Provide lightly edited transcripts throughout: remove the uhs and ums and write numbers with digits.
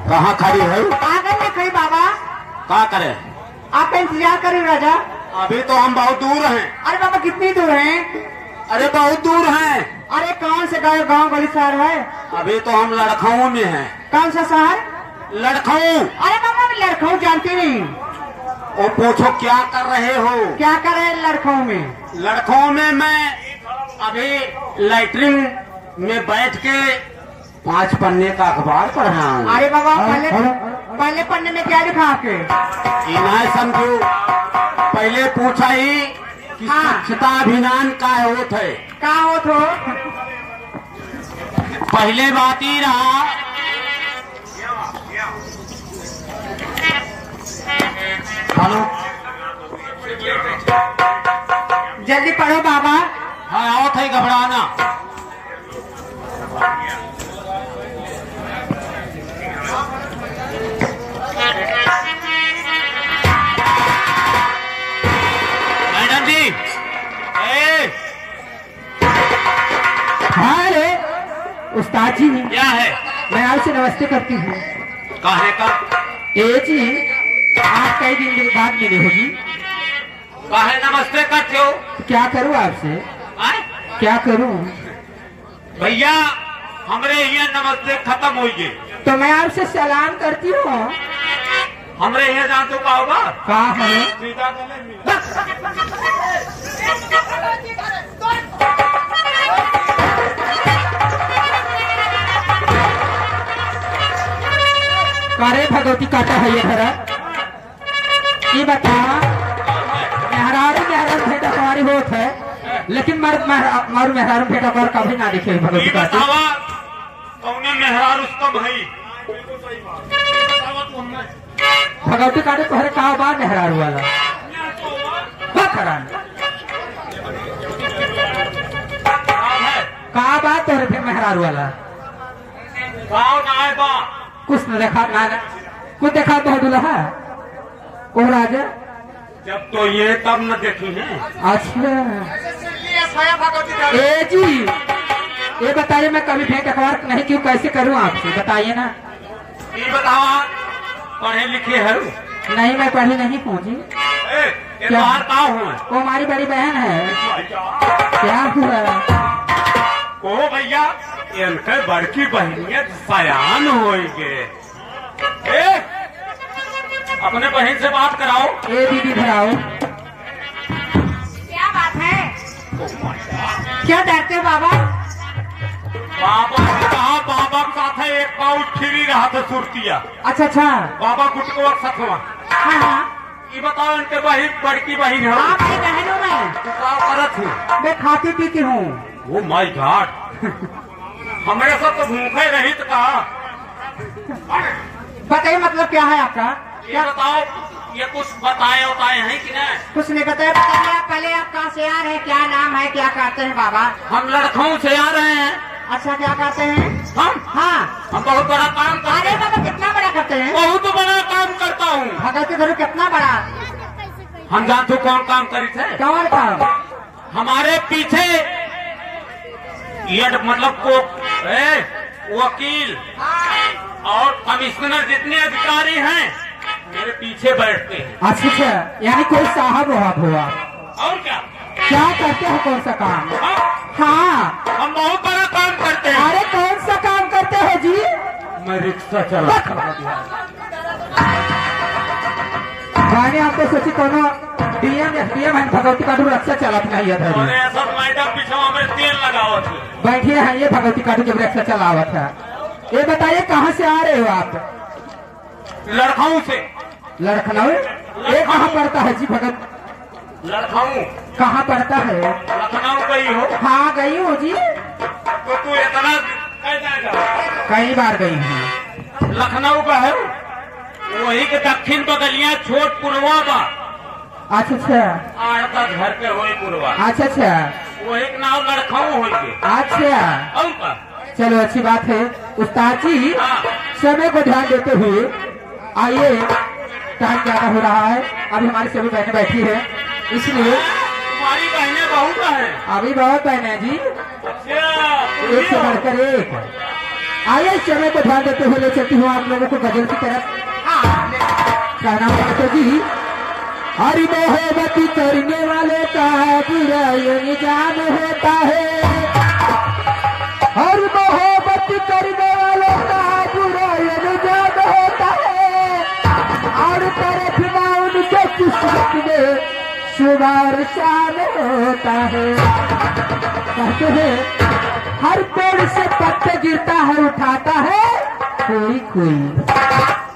कहाँ खड़ी है? आंगन में खड़ी बाबा। क्या करे? आपका इंतजार करें राजा। अभी तो हम बहुत दूर हैं। अरे बाबा कितनी दूर हैं? अरे बहुत दूर हैं। अरे कौन से गाँव गली शहर है? अभी तो हम लड़खऊ में हैं। कौन सा शहर? लड़खऊ। अरे बाबा मैं लड़खऊ जानती नहीं। वो पूछो क्या कर रहे हो? क्या कर रहे हैं लड़खऊ में? लड़खऊ में मैं अभी लैट्रिन में बैठ के 5 पन्ने का अखबार पढ़ रहा हूँ। अरे बाबा पहले पन्ने में क्या लिखा आपके? इन्हें समझो, पहले पूछा ही कि स्वच्छता अभियान का होत है। का होत हो? पहले बात ही रहा हेलो, जल्दी पढ़ो बाबा। हाँ आओ थे घबराना। मैडम जी। हाँ रे उस्ताद जी, क्या है? मैं आपसे नमस्ते करती हूँ। काहे का? ए जी आप कई दिन बाद मिली होगी। काहे नमस्ते करते हो? क्या करूँ आपसे? क्या करूँ? भैया हमरे ये नमस्ते खत्म हो गए। तो मैं आपसे सलाम करती हूँ। हमरे ये जान तो का होगा? का है? सीधा गले मिला। करे भगवती काटा है ये धरा। ये बता मेहरारू भेटा हमारी होत है, लेकिन मारू मेहरारू भेटा पर कभी ना दिखे भगवती काटे। भगवती काटे तोहरे का बात मेहरारू वाला का बात तोहरे फिर मेहरारू वाला कुछ न देखा ना कुछ देखा तो दुल्हा ओ राजा। जब तो ये तब न देखी है। अच्छा ए जी ये बताइए मैं कभी भेंट अखबार नहीं क्यों कैसे करूं आपसे बताइए ना। ये बताओ पढ़े लिखे है? नहीं मैं पढ़ी नहीं पहुंची। क्या बाहर का हूँ? वो हमारी बड़ी बहन है। क्या हुआ? ओ भैया इनके बड़की बहनियत सयान होएगे। अपने बहन से बात कराओ। ए दीदी धराओ। क्या बात है? क्या डरते हो बाबा? बाबा ने कहा बाबा के साथ है एक पाउच फ्री रहा था सुरतिया। अच्छा अच्छा बाबा गुटको साथ हुआ। हाँ हाँ ये बताओ इनके बहन बड़की बहन है? हाँ भाई बहन हूँ मैं। तो क्या करत हूँ? मैं खाती पीती हूँ। वो माय गॉड हमारे साथ तो भूखे रही तो कहा। बताइए मतलब क्या है आपका? ये बताओ ये कुछ बताए हैं कि नहीं? कुछ नहीं बताया। बताइए आप पहले आप कहाँ से आ रहे हैं? क्या नाम है? क्या करते हैं बाबा? हम लड़खऊ से आ रहे हैं। अच्छा क्या करते हैं? हम हाँ हम बहुत बड़ा काम करते अरे हैं। बाबा कितना बड़ा करते हैं? बहुत बड़ा काम करता हूँ। भगवती धरू कितना बड़ा? हम जानते हो कौन काम करी थे? कौन काम? हमारे पीछे ये मतलब को वकील और कमिश्नर जितने अधिकारी हैं मेरे पीछे बैठते हैं। अच्छा यानी कोई साहब वहाब हुआ? और क्या क्या करते हो? कौन सा काम? हाँ हम बहुत बड़ा काम करते हैं। अरे कौन सा काम करते हो जी? मैं रिक्शा चला। मैंने आपको सोची कोनो डीएम है भगवती काटू रक्षा चला नहीं है। सब मैडम पीछे में तेल लगावत है। बैठिए हैं ये भगवती काटू जब रक्षा चलावत है। ये बताइए कहाँ से आ रहे हो आप? लड़खऊ से। लखनऊ? ये कहाँ पड़ता है जी भगत? लड़खऊ कहाँ पड़ता है? लखनऊ गई हो? हाँ गई हूँ जी। तो तू इतना कई बार गई हूँ। लखनऊ का है वही के दक्षिण बगलिया छोट पुरवा बा। अच्छा अच्छा आड़ता घर पे होई पुरवा। अच्छा अच्छा वही के नाम लड़खऊ होई। अच्छा और का? चलो अच्छी बात है। उस्ताद जी समय को ध्यान देते हुए आइए, टाइम ज्यादा हो रहा है। अभी हमारी सभी बहनें बैठी है इसलिए। तुम्हारी बहनें बहू का है? अभी बहुत बहनें हैं जी, अच्छा एक से बढ़कर एक। आइए इस समय को ध्यान देते हुए ले चलती हूँ आप लोगों को गजल की तरफ। कहना पड़ता जी, हरि मोहब्बती करने वाले का बुरा अंजाम होता है, हर मोहब्बत करने वाले का बुरा अंजाम होता है, और तरफ ना उनके किस्मत में सुबह शाम होता है। कहते हैं हर पेड़ से पत्ते गिरता है उठाता है कोई कोई,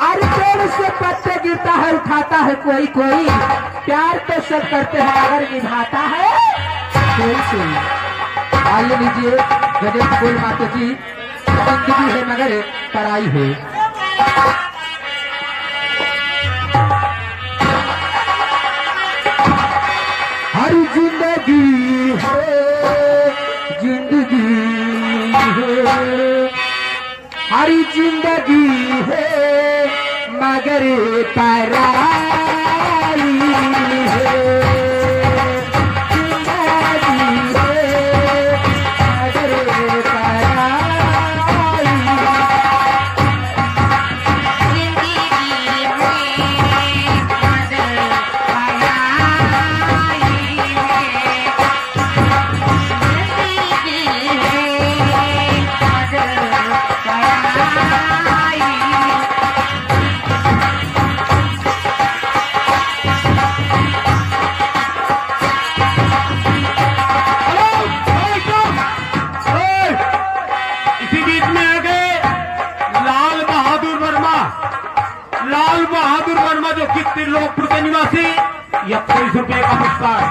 हर पेड़ से पत्ते गिरता है उठाता है कोई कोई, प्यार तो सब करते हैं अगर निभाता है कोई कोई। आइए लीजिए गजल की बोल माता जी, जिंदगी है मगर पराई है। हर जिंदगी है जिंदगी है, हरी जिंदगी है मगर पराई है, जिंदगी है मगर पराई, लाल बहादुर वर्मा जो कि त्रिलोकपुर के निवासी, 21 रुपए का पुरस्कार।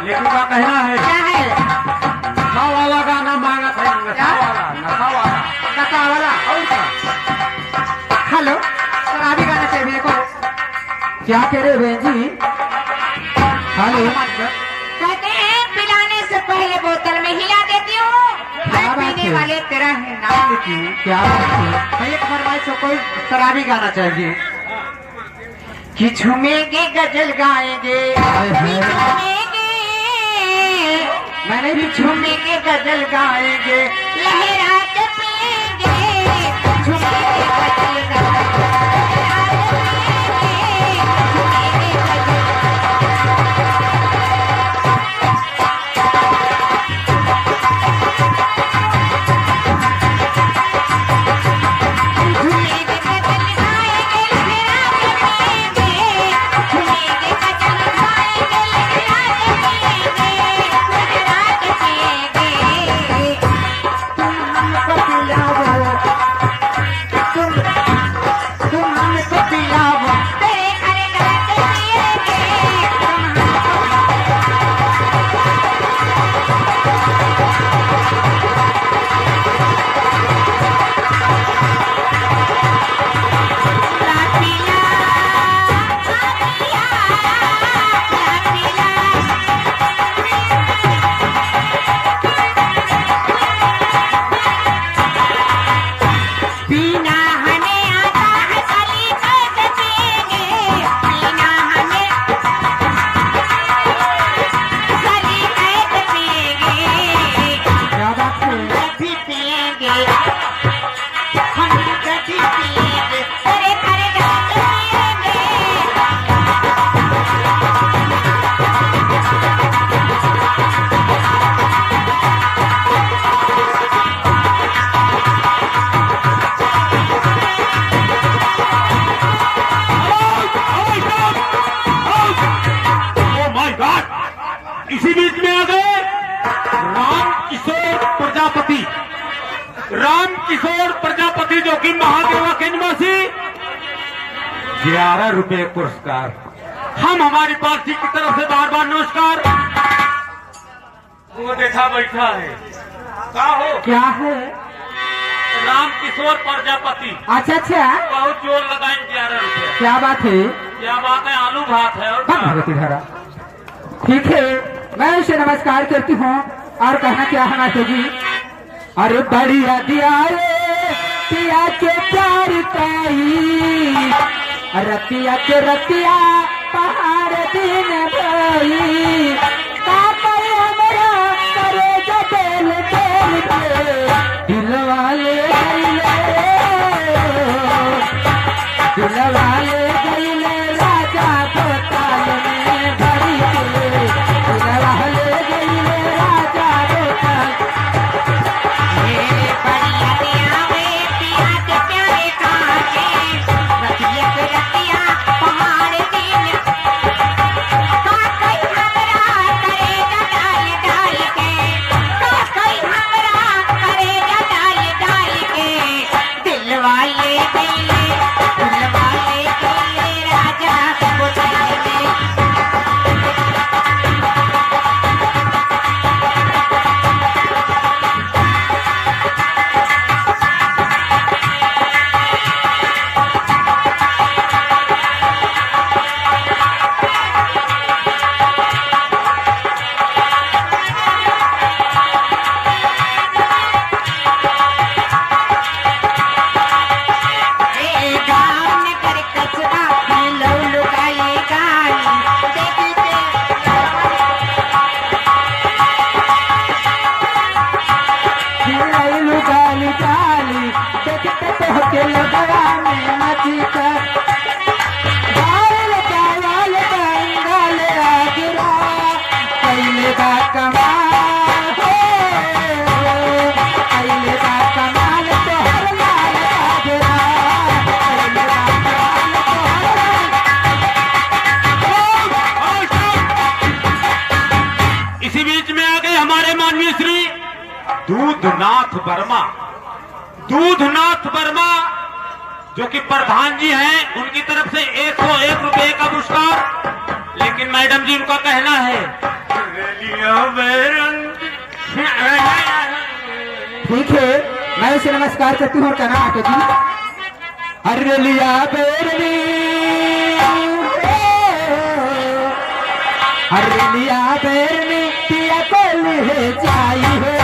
लेकिन का कहना है क्या है? नशा वाला गाना मांगा था, नशा वाला नशा वाला नशा वाला। और क्या? हेलो, शराबी गाना चाहिए मेरे को। क्या कह रहे बहन जी? हेलो, कहते हैं पिलाने से पहले बोतल में हिला देती हूँ, क्या बात पीने है? वाले तेरा है नाम लेती हूँ। क्या बात है? भैया फरमाइश हो कोई शराबी गाना चाहिए कि झूमेंगे गजल गाएंगे, हाय हाय। झूमेंगे, मैंने भी झूमेंगे गजल गाएंगे, लहरा के पिएंगे, झूमेंगे गजल गाएंगे, लहरा के पिएंगे, झूमेंगे गजल। इसी बीच में आ गए राम किशोर प्रजापति, राम किशोर प्रजापति जो कि महादेवा के निवासी, 11 रुपए पुरस्कार। हम हमारी पार्टी की तरफ से बार बार नमस्कार। वो देखा बैठा है, क्या हो? क्या है? राम किशोर प्रजापति। अच्छा अच्छा, बहुत जोर लगाएंगे 11 रुपए। क्या बात है? क्या बात है? आलू भात है और क्या? भगवती धारा। ठीक है, मैं उसे नमस्कार करती हूँ और कहना क्या है माता जी? अरे बढ़िया दिया रे पिया के प्यार काई, रतिया के रतिया पहाड़ दिन भाई, का करे हमरा करे जबेल बेल के दिल वाले दूधनाथ वर्मा जो कि प्रधान जी हैं, उनकी तरफ से 101 रुपए का पुरस्कार। लेकिन मैडम जी उनका कहना है ठीक है, मैं उसे नमस्कार करती हूँ और कहना आटे जी अरलिया बेरनी अरलिया बेरनी पिया को ले जाई हो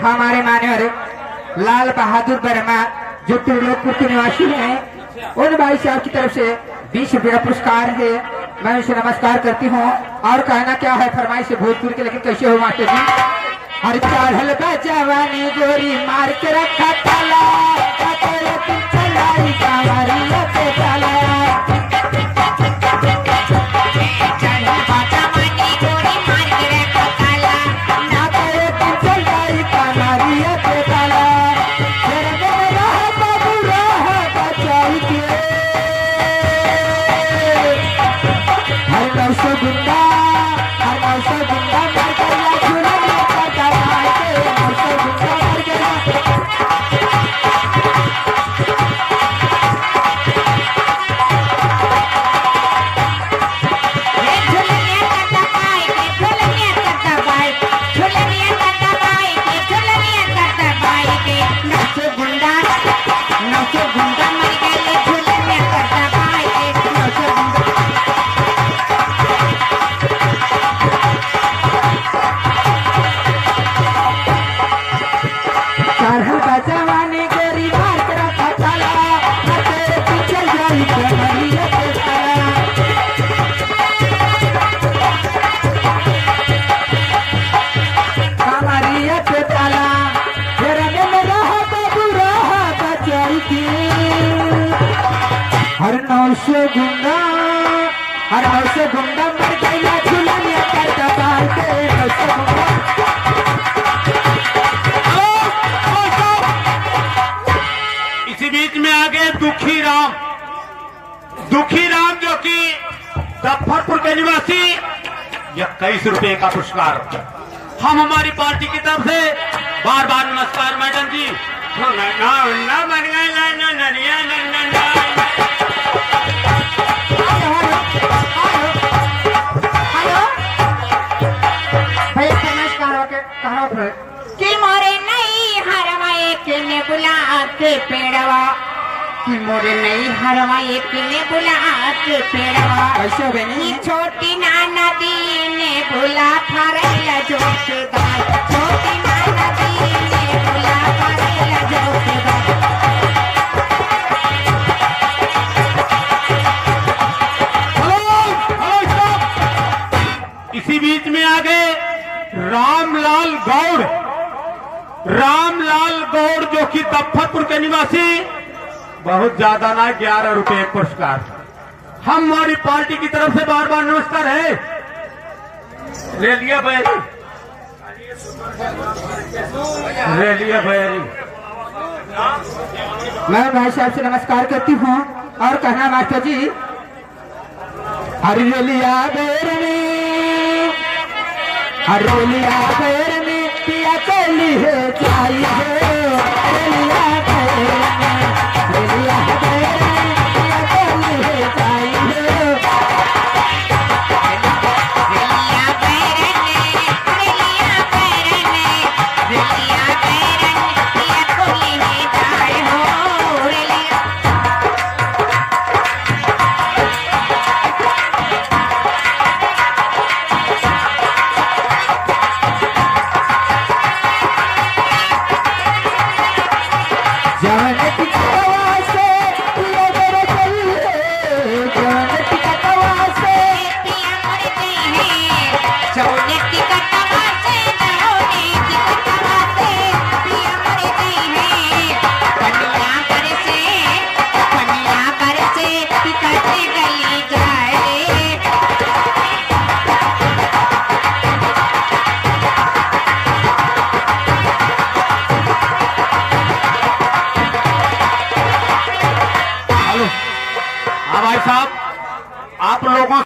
हमारे माननीय लाल बहादुर वर्मा जो त्रिलोकपुर के निवासी हैं, उन भाई साहब की तरफ से 20 रुपये का पुरस्कार है। मैं उसे नमस्कार करती हूँ और कहना क्या है फरमाइश से भोजपुर के, लेकिन कैसे हो मास्टर जी। हर चढ़ल जवानी गोरी मार के रखा ताला गुंडा मर गया झुलनिया करता बाटे इसी बीच में आगे दुखी राम जो कि मुजफ्फरपुर के निवासी 21 रुपए का पुरस्कार। हम हमारी पार्टी की तरफ से बार बार नमस्कार मैडम जी। के पेड़वा कि मोरे नहीं हरवा एक ने बुला के पेड़वा कैसे हो बहनी छोटी नाना दी ने बुला फरेला जोकेदार छोटी नाना दी ने बुला फरेला जोकेदार इसी बीच में आ गए रामलाल गौड़, रामलाल गौड़ जो कि दफ्फरपुर के निवासी, बहुत ज्यादा ना 11 रुपए पुरस्कार। हमारी पार्टी की तरफ से बार बार नमस्कार है। ले लिया भैया, ले लिया भैया। मैं भाई साहब से नमस्कार करती हूँ और कहना मास्टर जी हरिया बेर में हरिया बेर में पिया कली है चाहिए हरिया